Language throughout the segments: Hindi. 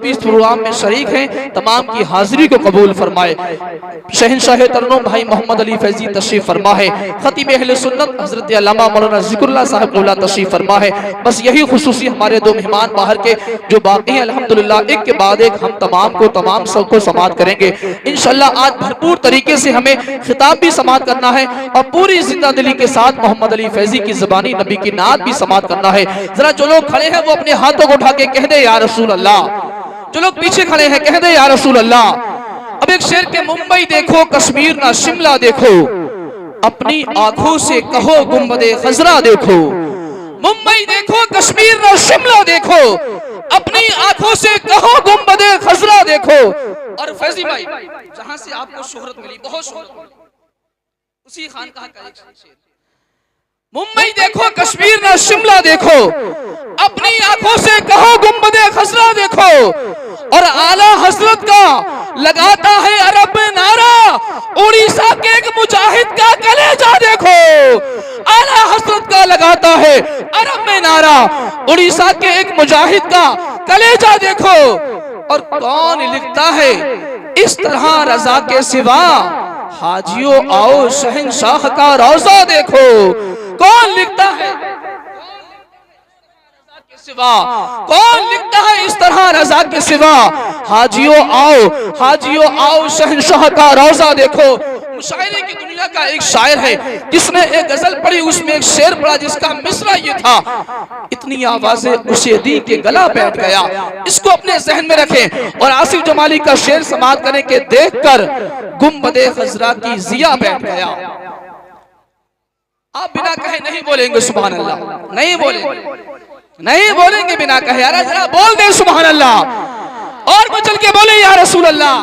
भी इस प्रोग्राम में शरीक हैं, तमाम की हाजिरी को कबूल फरमाए। शहनशाह तरन्नुम भाई मोहम्मद अली फैजी तशरीफ फरमा है, खतीब अहले सुन्नत हजरत अल्लामा मौलाना ज़िक्रुल्लाह साहब क़िबला तशरीफ फरमा है। बस यही खुसूसी हमारे दो मेहमान बाहर के जो बाकी हैं, अल्हम्दुलिल्लाह एक के बाद एक हम तमाम सबको समाअत करेंगे इंशाअल्लाह। आज भरपूर तरीके से हमें खिताब भी समाअत करना है और पूरी जिंदा दिली के साथ मोहम्मद अली फैजी की ज़बानी नबी की नात भी समाअत करना है। जरा जो लोग खड़े हैं वो अपने हाथों को उठा के कह दे या रसूल अल्लाह। जो लोग पीछे खड़े हैं कह दे या रसूल अल्लाह। अब एक शेर के मुंबई देखो कश्मीर ना शिमला देखो, अपनी आंखों से कहो गुंबदे खजरा देखो। मुंबई देखो कश्मीर ना शिमला देखो, अपनी आंखों से कहो गुंबदे खजरा देखो। और फैजी भाई जहां से आपको शोहरत मिली, बहुत शोहरत मिली, उसी खानकाह का एक शेर, मुंबई देखो कश्मीर ना शिमला देखो, अपनी आंखों से कहो गुंबदे खजरा देखो। और आला हजरत का लगाता है अरब में नारा, उड़ीसा के एक मुजाहिद का कलेजा देखो। आला हजरत का लगाता है अरब में नारा, उड़ीसा के एक मुजाहिद का कलेजा देखो। और कौन लिखता है इस तरह रजा के सिवा, हाजियों आओ शहंशाह का रोजा देखो। कौन लिखता है सिवा, कौन लिखता है इस तरह रजा के सिवा, हाजियों आओ शहंशाह का रोजा देखो। मुशायरे की दुनिया का एक शायर है जिसने एक गजल पढ़ी, उसमें एक शेर पढ़ा जिसका मिसरा ये था, इतनी आवाजें उसे दी के गला बैठ गया। इसको अपने जहन में रखें और आसिफ जमाली का शेर समाअत करने के देखकर गुंबदे खजरा की जिया बैठ गया। आप बिना कहे नहीं बोलेंगे सुभान अल्लाह, नहीं बोलेंगे बिना कहे। यार जरा बोल दे सुभान अल्लाह और बचल के बोले या रसूल अल्लाह।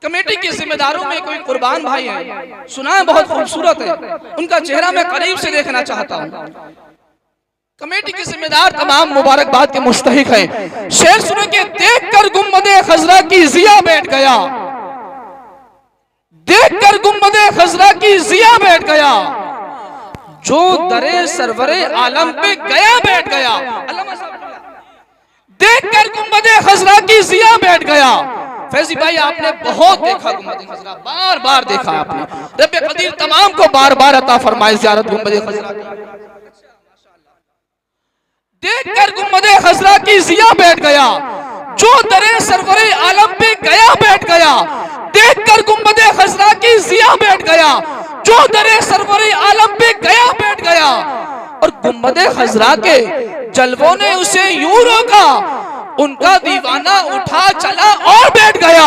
कमेटी के जिम्मेदारों में कोई कुर्बान भाई है, सुना है बहुत खूबसूरत है, उनका चेहरा मैं करीब से देखना चाहता हूँ। कमेटी के जिम्मेदार तमाम मुबारकबाद के मुस्तहिक हैं। शेर सुनो के देखकर गुंबदे खजरा की जिया बैठ गया, देखकर गुंबदे खजरा की जिया बैठ गया, जो दरे सरवरे आलम पे गया बैठ गया। देखकर गुंबदे खजरा की जिया बैठ गया। फैजी भाई आपने बहुत देखा गुंबदे खजरा, बार बार देखा आपने। रब्बे कदीर तमाम को बार बार अता फरमाए ज़ियारत गुंबदे खजरा की। देखकर गुंबदे खजरा की जिया बैठ गया, जो दरे सरवरे आलम पे गया बैठ गया। देखकर गुंबदे खजरा की जिया बैठ गया, जो दरे सरवरे आलम पे गया बैठ गया। और गुंबदे खजरा के जलवों ने उसे यूं रोका, उनका दीवाना उठा चला और बैठ गया।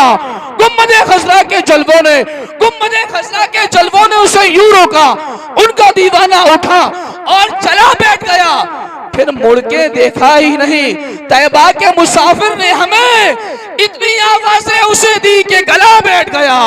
गुंबदे खजरा के जलवों ने, गुंबदे खजरा के जलवों ने उसे यूं रोका, उनका दीवाना उठा और चला बैठ गया। फिर मुड़ के देखा ही नहीं, तैबा के मुसाफिर ने हमें इतनी आवाजें उसे दी कि गला बैठ गया।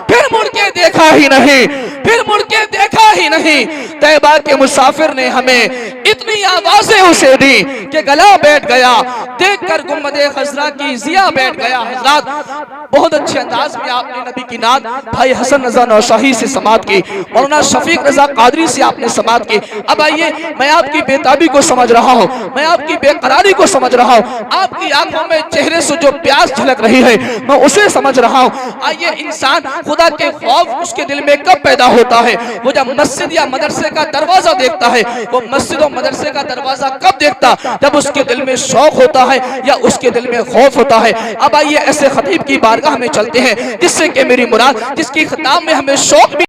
फिर मुड़ के देखा ही नहीं, फिर मुड़ के देखा ही नहीं, तैबा के मुसाफिर ने हमें इतनी आवाजें उसे दी कि गला बैठ गया। देखकर गुंबदे खजरा की जिया बैठ गया। हजरात बहुत अच्छे अंदाज में आपने नबी की नात भाई हसन रजा नौशाही से समाअत की, मौलाना शफीक रजा कादरी से आपने समाअत की। अब आइए मैं आपकी बेताबी को समझ रहा हूँ, मैं आपकी बेकरारी को समझ रहा हूँ, आपकी आंखों में चेहरे से जो प्यास झलक रही है मैं उसे समझ रहा हूँ। आइए इंसान खुदा के खौफ उसके दिल में कब पैदा होता है? वो जब मस्जिद या मदरसे का दरवाजा देखता है। वो मस्जिद और मदरसे का दरवाजा कब देखता? जब उसके दिल में शौक होता है या उसके दिल में खौफ होता है। अब आइए ऐसे खतीब की बारगाह में चलते हैं जिससे कि मेरी मुराद, जिसकी खिताब में हमें शौक भी